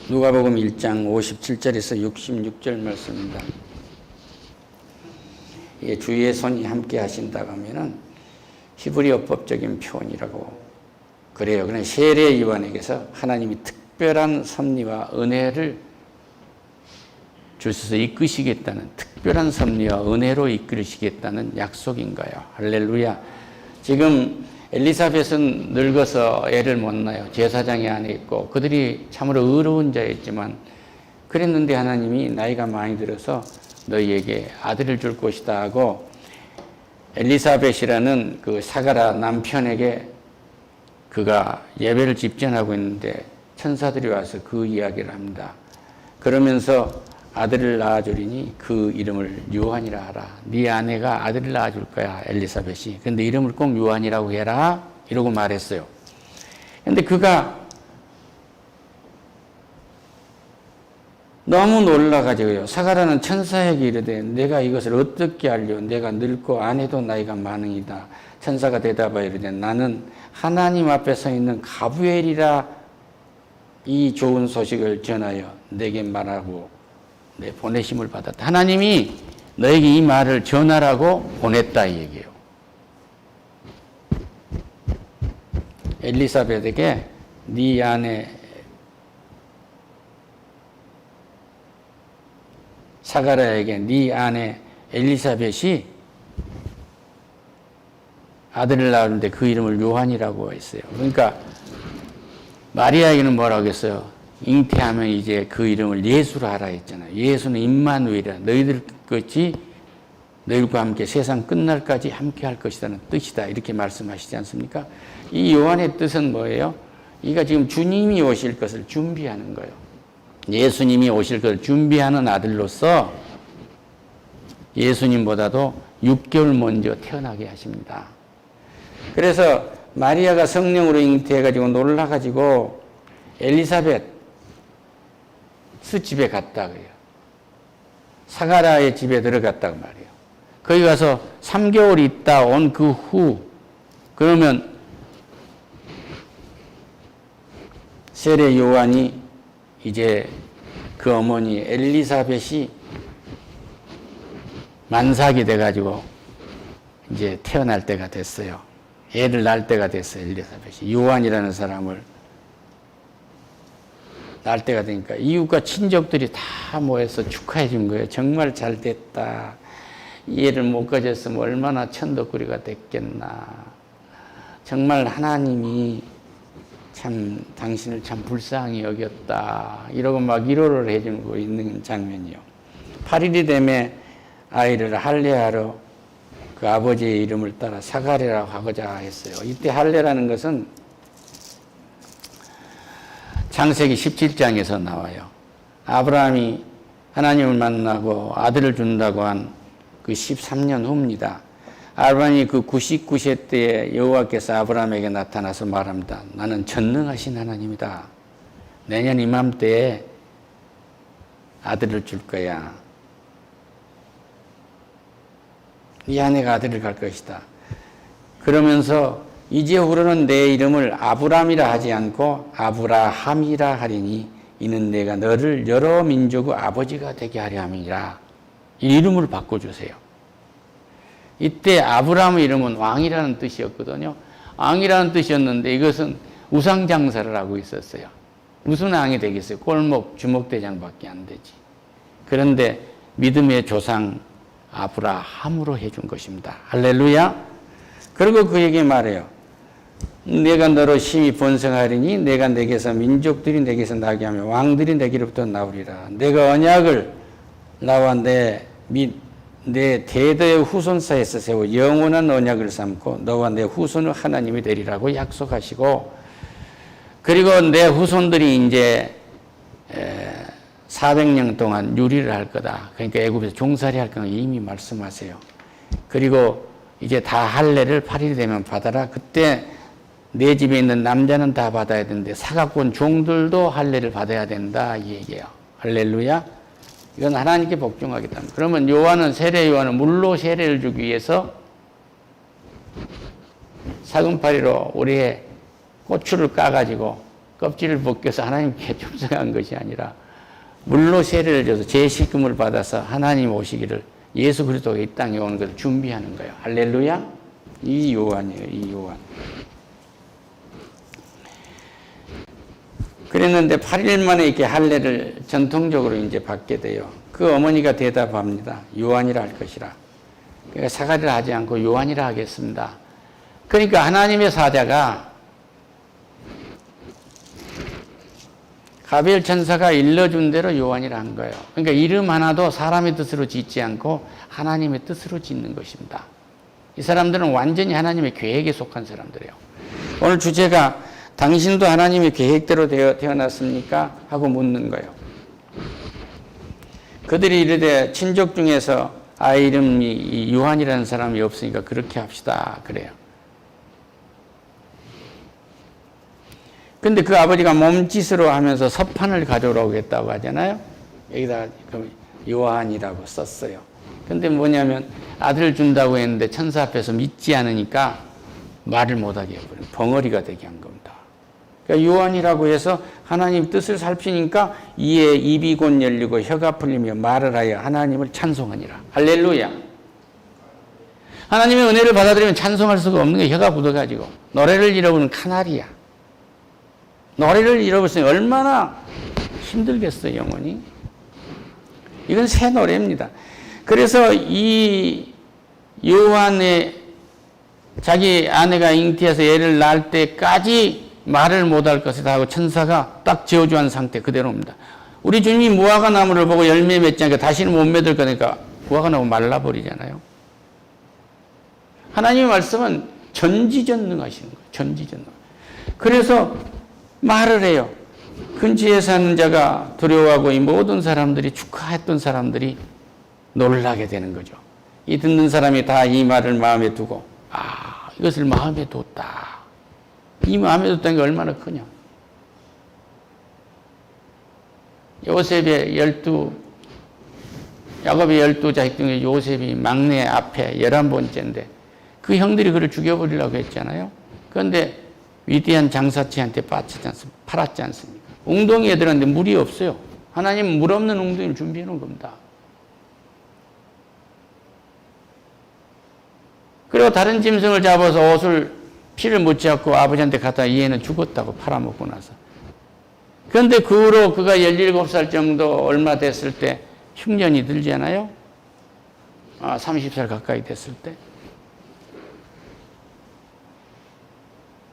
누가복음 1장 57절에서 66절 말씀입니다. 이게 주의 손이 함께 하신다고 하면은 히브리어법적인 표현이라고 그래요. 그냥 세례 요한에게서 하나님이 특별한 섭리와 은혜를 주셔서 이끄시겠다는, 특별한 섭리와 은혜로 이끌으시겠다는 약속인 거예요. 할렐루야. 지금 엘리사벳은 늙어서 애를 못 낳아요. 제사장이 안에 있고 그들이 참으로 의로운 자였지만, 그랬는데 하나님이 나이가 많이 들어서 너희에게 아들을 줄 것이다 하고 엘리사벳이라는 그 사가라 남편에게 그가 예배를 집전하고 있는데 천사들이 와서 그 이야기를 합니다. 그러면서 아들을 낳아주리니 그 이름을 요한이라 하라. 네 아내가 아들을 낳아줄 거야, 엘리사벳이. 근데 이름을 꼭 요한이라고 해라, 이러고 말했어요. 근데 그가 너무 놀라가지고요, 사가라는 천사에게 이르되 내가 이것을 어떻게 알려? 내가 늙고 아내도 나이가 많으니이다. 천사가 대답하여 이르되 나는 하나님 앞에 서 있는 가브엘이라 이 좋은 소식을 전하여 내게 말하고 내 보내심을 받았다. 하나님이 너에게 이 말을 전하라고 보냈다, 이 얘기예요. 엘리사벳에게 네 아내 사가라에게 네 아내 엘리사벳이 아들을 낳았는데 그 이름을 요한이라고 했어요. 그러니까 마리아에게는 뭐라고 했어요? 잉태하면 이제 그 이름을 예수로 하라 했잖아요. 예수는 임마누엘이라, 너희들 같이 너희들과 함께 세상 끝날까지 함께 할 것이라는 뜻이다, 이렇게 말씀하시지 않습니까? 이 요한의 뜻은 뭐예요? 이가 지금 주님이 오실 것을 준비하는 거예요. 예수님이 오실 것을 준비하는 아들로서 예수님보다도 6개월 먼저 태어나게 하십니다. 그래서 마리아가 성령으로 잉태해가지고 놀라가지고 엘리사벳 집에 갔다 그래요. 사가라의 집에 들어갔다고 말이에요. 거기 가서 3개월 있다 온 그 후, 그러면 세례 요한이 이제 그 어머니 엘리사벳이 만삭이 돼가지고 이제 태어날 때가 됐어요. 애를 낳을 때가 됐어요. 엘리사벳이 요한이라는 사람을 낳을 때가 되니까 이웃과 친족들이 다 모여서 축하해 준 거예요. 정말 잘 됐다. 이 애를 못 가졌으면 얼마나 천덕꾸리가 됐겠나. 정말 하나님이 참 당신을 참 불쌍히 여겼다, 이러고 막 위로를 해주고 있는 장면이요. 8일이 되면 아이를 할례하러 그 아버지의 이름을 따라 사가랴라고 하고자 했어요. 이때 할례라는 것은 창세기 17장에서 나와요. 아브라함이 하나님을 만나고 아들을 준다고 한 그 13년 후입니다. 아브라함이 그 99세 때에 여호와께서 아브라함에게 나타나서 말합니다. 나는 전능하신 하나님이다. 내년 이맘때에 아들을 줄 거야. 네 아내가 아들을 갈 것이다. 그러면서 이제후로는 내 이름을 아브람이라 하지 않고 아브라함이라 하리니 이는 내가 너를 여러 민족의 아버지가 되게 하려 함이라. 이 이름을 바꿔주세요. 이때 아브라함의 이름은 왕이라는 뜻이었거든요. 왕이라는 뜻이었는데 이것은 우상장사를 하고 있었어요. 무슨 왕이 되겠어요? 꼴목 주먹대장밖에 안 되지. 그런데 믿음의 조상 아브라함으로 해준 것입니다. 할렐루야. 그리고 그에게 말해요. 내가 너로 심히 번성하리니 내가 내게서 민족들이 내게서 나게 하며 왕들이 내게로부터 나오리라. 내가 언약을 나와 내 대대의 후손 사이에서 세워 영원한 언약을 삼고 너와 내 후손은 하나님이 되리라고 약속하시고, 그리고 내 후손들이 이제 400년 동안 유리를 할 거다. 그러니까 애굽에서 종살이 할 거다 이미 말씀하세요. 그리고 이제 다 할례를 8일이 되면 받아라. 그때 내 집에 있는 남자는 다 받아야 되는데 사각본 종들도 할례를 받아야 된다, 이 얘기예요. 할렐루야. 이건 하나님께 복종하겠다. 그러면 세례 요한은 물로 세례를 주기 위해서 사금파리로 우리의 고추를 까가지고 껍질을 벗겨서 하나님께 충성한 것이 아니라 물로 세례를 줘서 죄식금을 받아서 하나님 오시기를 예수 그리스도가 이 땅에 오는 것을 준비하는 거예요. 할렐루야. 이 요한이에요. 이 요한. 그랬는데 8일 만에 이렇게 할례를 전통적으로 이제 받게 돼요. 그 어머니가 대답합니다. 요한이라 할 것이라. 그러니까 사가리라 하지 않고 요한이라 하겠습니다. 그러니까 하나님의 사자가 가브리엘 천사가 일러준 대로 요한이라 한 거예요. 그러니까 이름 하나도 사람의 뜻으로 짓지 않고 하나님의 뜻으로 짓는 것입니다. 이 사람들은 완전히 하나님의 계획에 속한 사람들이에요. 오늘 주제가 당신도 하나님의 계획대로 태어났습니까? 하고 묻는 거예요. 그들이 이르되 친족 중에서 아이 이름이 요한이라는 사람이 없으니까 그렇게 합시다. 그래요. 근데 그 아버지가 몸짓으로 하면서 서판을 가져오라고 했다고 하잖아요. 여기다가 요한이라고 썼어요. 근데 뭐냐면 아들을 준다고 했는데 천사 앞에서 믿지 않으니까 말을 못하게 해버린 벙어리가 되게 한 겁니다. 그러니까 요한이라고 해서 하나님 뜻을 살피니까 이에 입이 곧 열리고 혀가 풀리며 말을 하여 하나님을 찬송하니라. 할렐루야. 하나님의 은혜를 받아들이면 찬송할 수가 없는 게 혀가 굳어가지고 노래를 잃어버리는 카나리야. 노래를 잃어버렸으니 얼마나 힘들겠어요, 영혼이. 이건 새 노래입니다. 그래서 이 요한의 자기 아내가 잉태해서 애를 낳을 때까지 말을 못할 것이다 하고 천사가 딱 저주한 상태 그대로입니다. 우리 주님이 무화과 나무를 보고 열매 맺지 않게 다시는 못 맺을 거니까 무화과 나무 말라버리잖아요. 하나님의 말씀은 전지전능하신 거예요. 전지전능. 그래서 말을 해요. 근처에 사는 자가 두려워하고 이 모든 사람들이 축하했던 사람들이 놀라게 되는 거죠. 이 듣는 사람이 다 이 말을 마음에 두고 이것을 마음에 뒀다. 이 마음에 뒀다는 게 얼마나 크냐. 요셉의 야곱의 12자식 중에 요셉이 막내 앞에 11번째인데 그 형들이 그를 죽여버리려고 했잖아요. 그런데 위대한 장사치한테 팔았지 않습니까? 웅덩이 애들한테 물이 없어요. 하나님은 물 없는 웅덩이를 준비해 놓은 겁니다. 그리고 다른 짐승을 잡아서 피를 묻혀갖고 아버지한테 갖다 이 애는 죽었다고 팔아먹고 나서. 그런데 그 후로 그가 17살 정도 얼마 됐을 때 흉년이 들잖아요. 30살 가까이 됐을 때.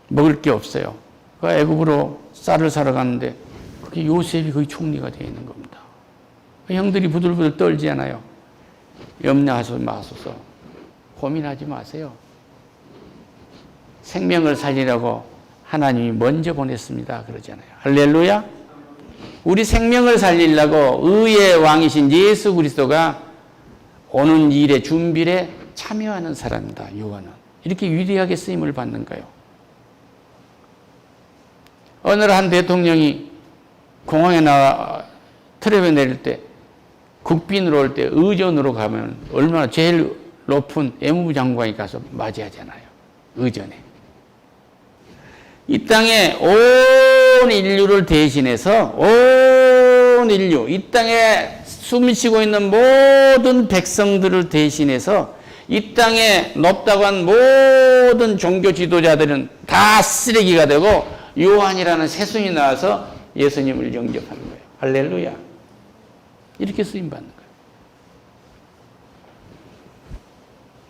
먹을 게 없어요. 그 애굽으로 쌀을 사러 갔는데 그게 요셉이 거의 총리가 되어 있는 겁니다. 형들이 부들부들 떨지 않아요. 염려하지 마소서. 고민하지 마세요. 생명을 살리라고 하나님이 먼저 보냈습니다. 그러잖아요. 할렐루야. 우리 생명을 살리려고 의의 왕이신 예수 그리스도가 오는 일의 준비에 참여하는 사람입니다. 요한은. 이렇게 위대하게 쓰임을 받는 거예요. 어느 한 대통령이 공항에 나와 트랩에 내릴 때 국빈으로 올 때 의전으로 가면 얼마나 제일 높은 외무부 장관이 가서 맞이하잖아요. 의전에. 이 땅에 온 인류를 대신해서 온 인류, 이 땅에 숨쉬고 있는 모든 백성들을 대신해서 이 땅에 높다고 한 모든 종교 지도자들은 다 쓰레기가 되고 요한이라는 새순이 나와서 예수님을 영접하는 거예요. 할렐루야. 이렇게 쓰임받는 거예요.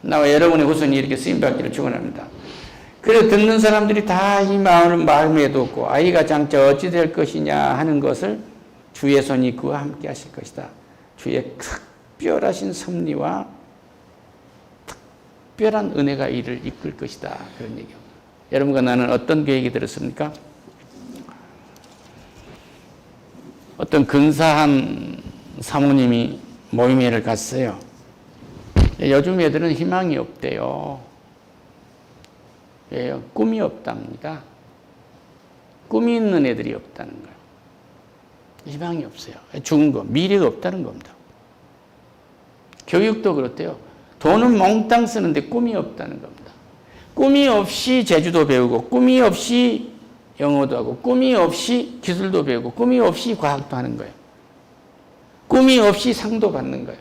나와 여러분의 후손이 이렇게 쓰임받기를 축원합니다. 그래서 듣는 사람들이 다 이 마음을 마음에 뒀고 아이가 장차 어찌 될 것이냐 하는 것을 주의 손이 그와 함께 하실 것이다. 주의 특별하신 섭리와 특별한 은혜가 이를 이끌 것이다. 그런 얘기입니다. 여러분과 나는 어떤 계획이 들었습니까? 어떤 근사한 사모님이 모임회를 갔어요. 요즘 애들은 희망이 없대요. 왜요? 꿈이 없답니다. 꿈이 있는 애들이 없다는 거예요. 희망이 없어요. 죽은 거, 미래가 없다는 겁니다. 교육도 그렇대요. 돈은 몽땅 쓰는데 꿈이 없다는 겁니다. 꿈이 없이 제주도 배우고 꿈이 없이 영어도 하고 꿈이 없이 기술도 배우고 꿈이 없이 과학도 하는 거예요. 꿈이 없이 상도 받는 거예요.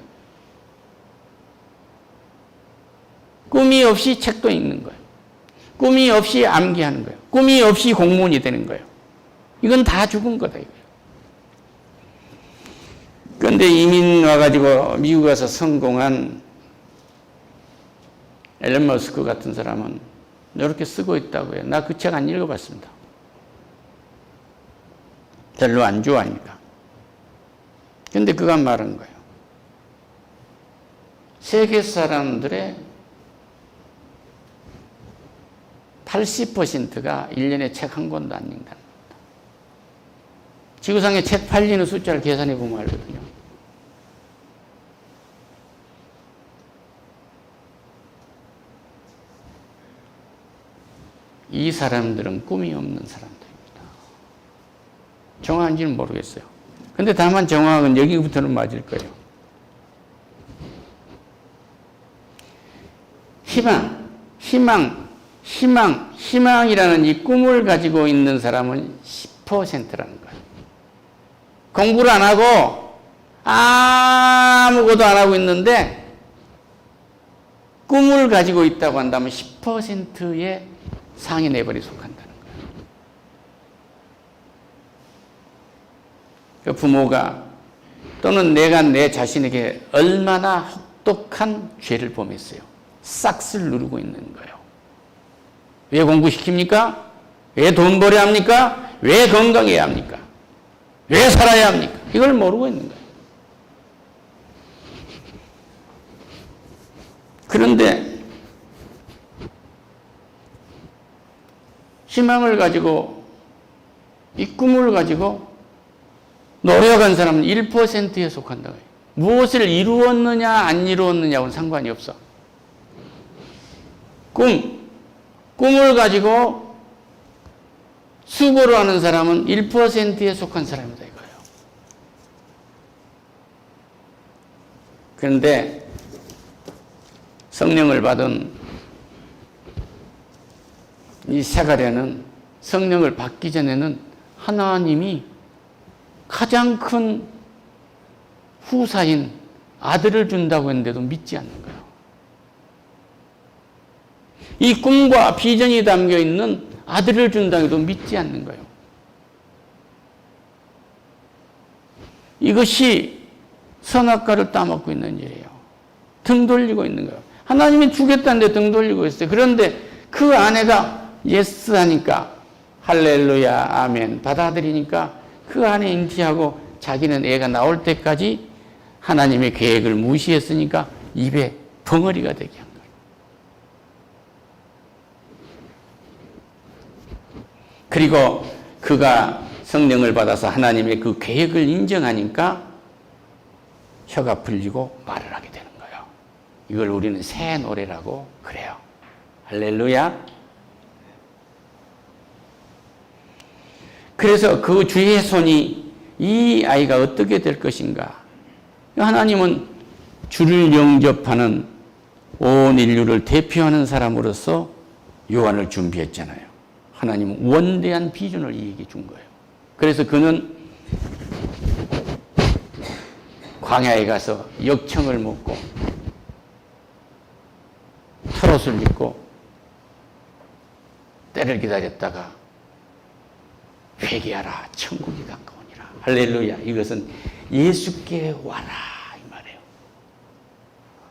꿈이 없이 책도 읽는 거예요. 꿈이 없이 암기하는 거예요. 꿈이 없이 공무원이 되는 거예요. 이건 다 죽은 거다 이거예요. 그런데 이민 와가지고 미국 가서 성공한 앨런 머스크 같은 사람은 이렇게 쓰고 있다고 해요. 나 그 책 안 읽어봤습니다. 별로 안 좋아하니까. 근데 그가 말한 거예요. 세계 사람들의 80%가 1년에 책 한 권도 안 읽는다는 겁니다. 지구상에 책 팔리는 숫자를 계산해 보면 알거든요. 이 사람들은 꿈이 없는 사람들입니다. 정확한지는 모르겠어요. 근데 다만 정확은 여기부터는 맞을 거예요. 희망이라는 이 꿈을 가지고 있는 사람은 10%라는 거예요. 공부를 안 하고 아무것도 안 하고 있는데 꿈을 가지고 있다고 한다면 10%의 상위 레벨에 속한다는 거예요. 그 부모가 또는 내가 내 자신에게 얼마나 혹독한 죄를 범했어요. 싹쓸 누르고 있는 거예요. 왜 공부시킵니까? 왜 돈 벌어야 합니까? 왜 건강해야 합니까? 왜 살아야 합니까? 이걸 모르고 있는 거예요. 그런데 희망을 가지고 이 꿈을 가지고 노력한 사람은 1%에 속한다고 해요. 무엇을 이루었느냐 안 이루었느냐하고는 상관이 없어. 꿈을 가지고 수고를 하는 사람은 1%에 속한 사람이다 이거예요. 그런데 성령을 받은 이 세가랴는 성령을 받기 전에는 하나님이 가장 큰 후사인 아들을 준다고 했는데도 믿지 않는 거예요. 이 꿈과 비전이 담겨 있는 아들을 준다고 해도 믿지 않는 거예요. 이것이 선악과를 따먹고 있는 일이에요. 등 돌리고 있는 거예요. 하나님이 주겠다는데 등 돌리고 있어요. 그런데 그 아내가 예스 하니까 할렐루야 아멘 받아들이니까 그 안에 인티하고 자기는 애가 나올 때까지 하나님의 계획을 무시했으니까 입에 벙어리가 되게 한 거예요. 그리고 그가 성령을 받아서 하나님의 그 계획을 인정하니까 혀가 풀리고 말을 하게 되는 거예요. 이걸 우리는 새 노래라고 그래요. 할렐루야. 그래서 그 주의 손이 이 아이가 어떻게 될 것인가. 하나님은 주를 영접하는 온 인류를 대표하는 사람으로서 요한을 준비했잖아요. 하나님은 원대한 비전을 이에게 준 거예요. 그래서 그는 광야에 가서 역청을 먹고 털옷을 입고 때를 기다렸다가 회개하라 천국이 가까우니라. 할렐루야. 이것은 예수께 와라 이 말이에요.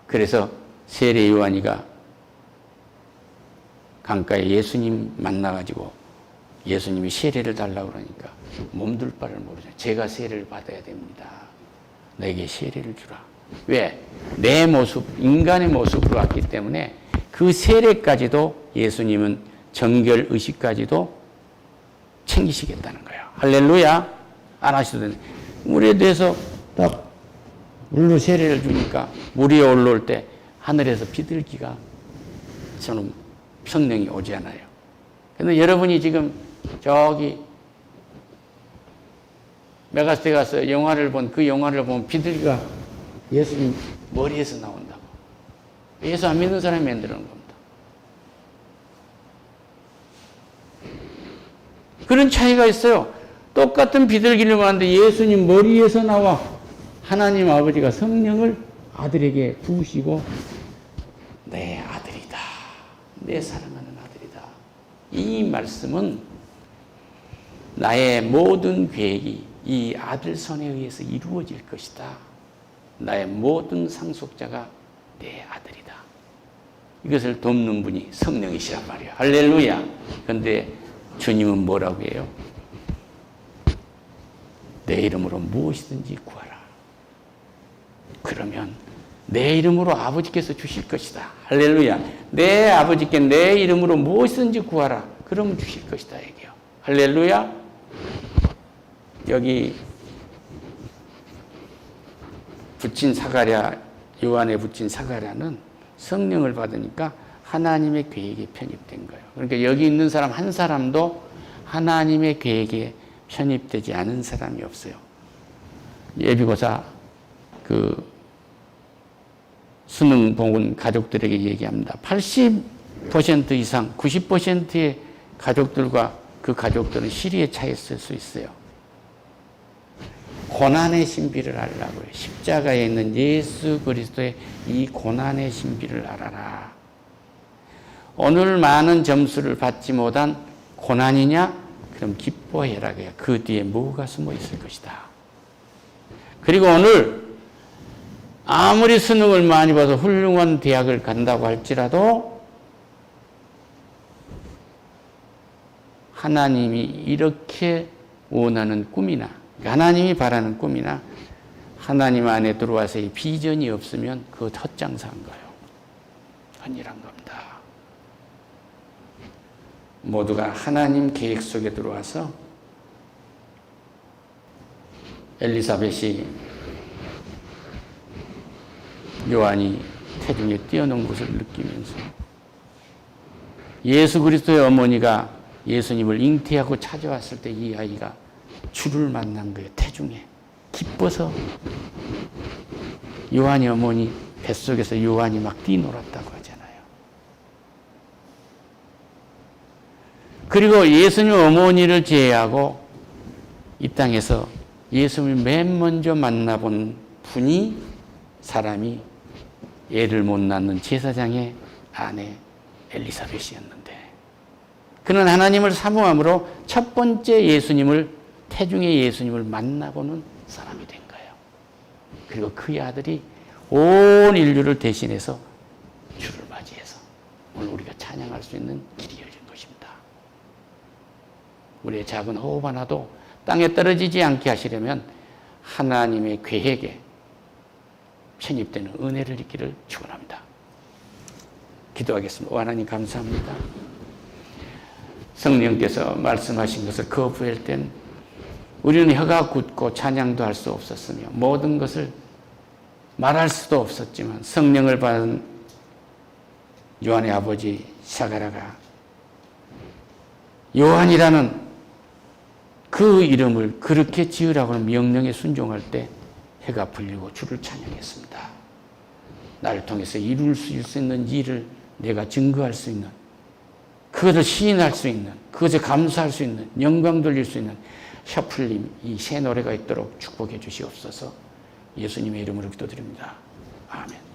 그래서 세례 요한이가 강가에 예수님 만나가지고 예수님이 세례를 달라고 그러니까 몸둘 바를 모르죠. 제가 세례를 받아야 됩니다. 내게 세례를 주라. 왜? 내 모습, 인간의 모습으로 왔기 때문에 그 세례까지도 예수님은 정결 의식까지도 챙기시겠다는 거예요. 할렐루야. 안 하셔도 되는. 물에 대해서 딱 물로 세례를 주니까 물 위에 올라올 때 하늘에서 비둘기가 저는 성령이 오지 않아요. 그런데 여러분이 지금 저기 메가스테 가서 영화를 본 그 영화를 보면 비둘기가 예수님 머리에서 나온다고. 예수 안 믿는 사람이 만드는 겁니다. 그런 차이가 있어요. 똑같은 비둘기를 보는데 예수님 머리에서 나와 하나님 아버지가 성령을 아들에게 부으시고 내 아들이다. 내 사랑하는 아들이다. 이 말씀은 나의 모든 계획이 이 아들 손에 의해서 이루어질 것이다. 나의 모든 상속자가 내 아들이다. 이것을 돕는 분이 성령이시란 말이에요. 할렐루야. 그런데 주님은 뭐라고 해요? 내 이름으로 무엇이든지 구하라. 그러면 내 이름으로 아버지께서 주실 것이다. 할렐루야. 내 아버지께 내 이름으로 무엇이든지 구하라. 그러면 주실 것이다. 얘기요. 할렐루야. 여기 붙인 사가랴, 요한에 붙인 사가랴는 성령을 받으니까 하나님의 계획에 편입된 거예요. 그러니까 여기 있는 사람 한 사람도 하나님의 계획에 편입되지 않은 사람이 없어요. 예비고사 수능 본 가족들에게 얘기합니다. 80% 이상, 90%의 가족들과 그 가족들은 시리에 차있을 수 있어요. 고난의 신비를 알라고요. 십자가에 있는 예수 그리스도의 이 고난의 신비를 알아라. 오늘 많은 점수를 받지 못한 고난이냐? 그럼 기뻐해라. 그 뒤에 뭐가 숨어 있을 것이다. 그리고 오늘 아무리 수능을 많이 봐서 훌륭한 대학을 간다고 할지라도 하나님이 이렇게 원하는 꿈이나 하나님이 바라는 꿈이나 하나님 안에 들어와서의 비전이 없으면 그것 헛장사한 거예요. 아니란 겁니다. 모두가 하나님 계획 속에 들어와서 엘리사벳이 요한이 태중에 뛰어놓은 것을 느끼면서 예수 그리스도의 어머니가 예수님을 잉태하고 찾아왔을 때 이 아이가 주를 만난 거예요. 태중에 기뻐서 요한이 어머니 뱃속에서 요한이 막 뛰놀았다고 하잖아요. 그리고 예수님 어머니를 제외하고 이 땅에서 예수님을 맨 먼저 만나본 사람이 애를 못 낳는 제사장의 아내 엘리사벳이었는데 그는 하나님을 사모함으로 첫 번째 태중의 예수님을 만나보는 사람이 된 거예요. 그리고 그의 아들이 온 인류를 대신해서 주를 맞이해서 오늘 우리가 찬양할 수 있는 길이 열린 것입니다. 우리의 작은 호흡 하나도 땅에 떨어지지 않게 하시려면 하나님의 계획에 편입되는 은혜를 입기를 축원합니다. 기도하겠습니다. 하나님 감사합니다. 성령께서 말씀하신 것을 거부할 땐 우리는 혀가 굳고 찬양도 할 수 없었으며 모든 것을 말할 수도 없었지만 성령을 받은 요한의 아버지 사가랴가 요한이라는 그 이름을 그렇게 지으라고 하는 명령에 순종할 때 해가 풀리고 주를 찬양했습니다. 나를 통해서 이룰 수 있는 일을 내가 증거할 수 있는 그것을 시인할 수 있는 그것에 감사할 수 있는 영광 돌릴 수 있는 혀 풀림 이 새 노래가 있도록 축복해 주시옵소서. 예수님의 이름으로 기도드립니다. 아멘.